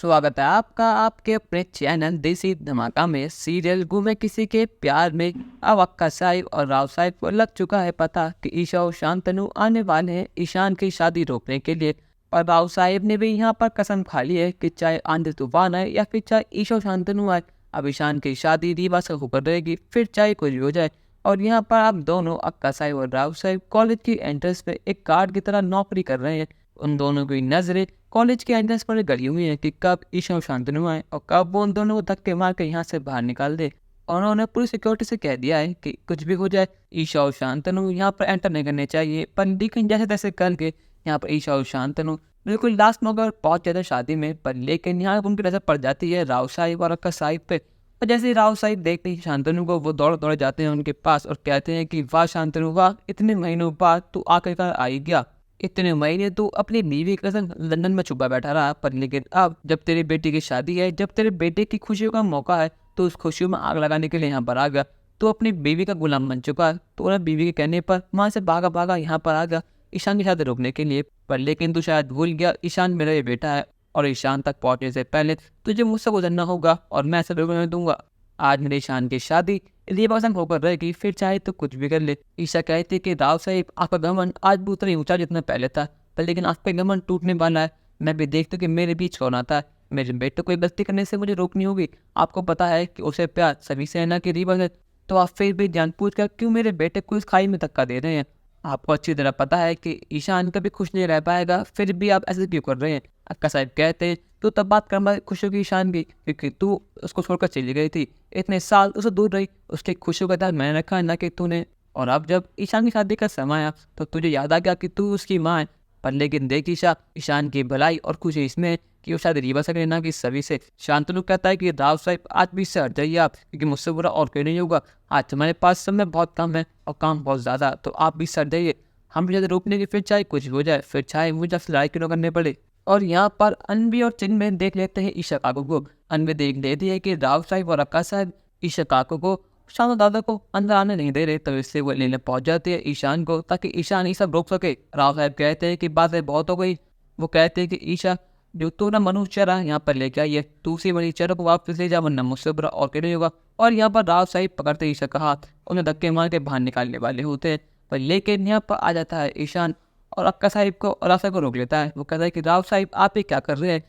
स्वागत है आपका आपके अपने चैनल देसी धमाका में। सीरियल गुमे किसी के प्यार में अब अक्का साहिब और राव साहिब को लग चुका है पता कि ईशा और शांतनु आने वाले हैं ईशान की शादी रोकने के लिए। और राव साहिब ने भी यहाँ पर कसम खा ली है कि चाहे आंधी तूफान आए या फिर चाहे ईशा और शांतनु आए, अब ईशान की शादी रीवा से होकर रहेगी, फिर चाहे कुछ भी हो जाए। और यहाँ पर आप दोनों अक्का साहिब और राव साहिब कॉलेज की एंट्रेंस पे एक गार्ड की तरह नौकरी कर रहे हैं। उन दोनों की नजरें कॉलेज के एंट्रेंस पर गड़ी हुई है कि कब ईशा और शांतनु आए और कब वो उन दोनों को धक्के मार के यहाँ से बाहर निकाल दे। और उन्होंने पूरी सिक्योरिटी से कह दिया है कि कुछ भी हो जाए ईशा और शांतनु यहाँ पर एंटर नहीं करने चाहिए। पर लेकिन जैसे तैसे करके यहाँ पर ईशा और शांतनु बिल्कुल लास्ट मौके पर पहुंच जाते शादी में। पर लेकिन यहाँ उनकी नजर पड़ जाती है राव साहिब और अक्का साहिब पे। और जैसे ही राव साहिब देखते ही शांतनु को, वो दौड़ दौड़ जाते हैं उनके पास और कहते हैं कि वाह शांतनु वाह, इतने महीनों बाद तू आखिरकार आई गया। इतने महीने तू अपनी बीवी के संग लंदन में छुपा बैठा रहा, पर लेकिन अब जब तेरी बेटी की शादी है, जब तेरे बेटे की खुशियों का मौका है, तो उस खुशियों में आग लगाने के लिए यहाँ पर आ गया। तो अपनी बीवी का गुलाम बन चुका है। तो उन्हें बीवी के कहने पर वहाँ से भागा भागा यहाँ पर आ गया ईशान की शादी रोकने के लिए। पर लेकिन तू शायद भूल गया ईशान मेरा ये बेटा है और ईशान तक पहुँचने से पहले तुझे मुझसे गुजरना होगा और मैं ऐसा रोकने दूंगा। आज मेरे ईशान की शादी रीवा संग होकर रहेगी, फिर चाहे तो कुछ भी कर ले। ईशा कहती कि राव साहिब आपका घमंड आज भी उतना ही ऊंचा जितना पहले था, पर लेकिन आपका घमंड टूटने वाला है। मैं भी देखती हूँ कि मेरे बीच कौन आता है। मेरे बेटे को गलती करने से मुझे रोकनी होगी। आपको पता है कि उसे प्यार सभी से है ना कि रीवा से, तो आप फिर भी जानबूझ कर क्यों मेरे बेटे को इस खाई में धक्का दे रहे हैं। आपको अच्छी तरह पता है कि ईशान कभी खुश नहीं रह पाएगा, फिर भी आप ऐसे क्यों कर रहे हैं। अक्का साहिब कहते हैं तू तब बात कर खुशियों की ईशान की, क्योंकि तू उसको छोड़कर चली गई थी, इतने साल उसे दूर रही, उसकी खुशियों का ध्यान मैंने रखा ना कि तूने। और अब जब ईशान की शादी का समय आया तो तुझे याद आ गया कि तू उसकी माँ है। पर लेकिन देख ईशा, ईशान की भलाई और खुशी इसमें है कि वो शायद रीवा से करे ना कि सभी से। शांतनु कहता है कि राव साहिब आज भी इससे हट जाइए आप, क्योंकि मुझसे बुरा और कोई नहीं होगा। आज हमारे पास समय बहुत कम है और काम बहुत ज़्यादा, तो आप भी इससे हट जाइए। हम भी रोकने की, फिर चाहे कुछ हो जाए, फिर चाहे मुझे आपसे लड़ाई क्यों करने पड़े। और यहाँ पर अनवी और चिन्मय देख लेते हैं ईशा काकू को। अनवी देख लेती है कि राव साहिब और अक्का साहिब ईशा काकू को, शांत दादा को अंदर आने नहीं दे रहे, तो इससे वो लेने पहुंच जाते हैं ईशान को ताकि ईशान ये सब रोक सके। राव साहिब कहते हैं कि बातें बहुत हो गई। वो कहते हैं कि ईशा, जो तू ना मनुष्य रहा यहाँ पर लेके आई है, तू उसी मनुष्य को वापस ले जा, वरना मुझसे बुरा और क्यों नहीं होगा। और यहाँ पर राव साहिब पकड़ते ईशा का हाथ, उन्हें धक्के मार के बाहर निकालने वाले होते हैं। पर लेकिन यहाँ पर आ जाता है ईशान और अक्का साहिब को और राव साहिब को रोक लेता है। वो कहता है कि राव साहिब आप ये क्या कर रहे हैं,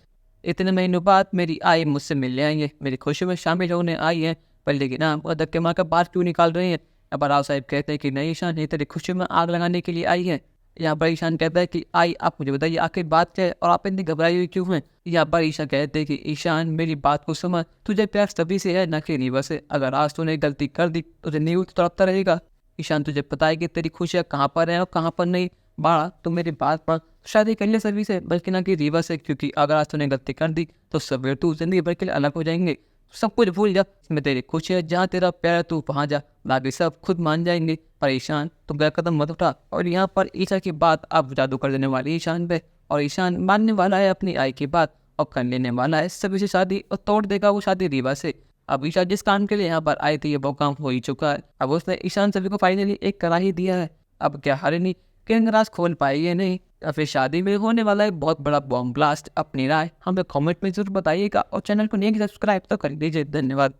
इतने महीनों बाद मेरी आई मुझसे मिलने आई है, मेरी खुशी में शामिल होने आई है, पर लेकिन आप वो धक्के मार कर बाहर क्यों निकाल रहे हैं। अब राव साहिब कहते हैं कि नहीं ईशान, ये तेरी खुशी में आग लगाने के लिए आई है। यहाँ पर ईशान कहता है कि आई आप मुझे बताइए आखिर बात क्या है और आप इतनी घबराई हुई क्यों हैं। यहाँ पर ईशा कहते हैं कि ईशान मेरी बात को समझ, तुझे प्यार सभी से है ना कि रीवा से। अगर आज तूने गलती कर दी तो तुझे नींव तड़पता रहेगा। ईशान तुझे पता है कि तेरी खुशियाँ कहाँ पर हैं और कहाँ पर नहीं। बाड़ा तो मेरी बात पर शादी कर ले सभी से, बल्कि ना कि रीवा से, क्योंकि अगर आज तूने गलती कर दी तो सवेरे तू जिंदगी भर के लिए अलग हो जाएंगे। सब कुछ भूल जा, इसमें तेरी खुशी है, जहाँ तेरा प्यार है तू वहाँ जा, बाकी सब खुद मान जाएंगे। पर ईशान तो गलत कदम मत उठा। और यहाँ पर ईशा की बात अब जादू कर देने वाली ईशान पे, और ईशान मानने वाला है अपनी आई की बात और कर लेने वाला है सभी से शादी और तोड़ देगा वो शादी रीवा से। अब ईशा जिस काम के लिए यहाँ पर आई थी वो काम हो ही चुका है। अब उसने ईशान सभी को फाइनली एक करा ही दिया है। अब क्या हरिणी किंग राज खोल पाई है नहीं, या फिर शादी में होने वाला है बहुत बड़ा बॉम्ब ब्लास्ट। अपनी राय हमें कमेंट में जरूर बताइएगा और चैनल को नहीं सब्सक्राइब तो कर दीजिए। धन्यवाद।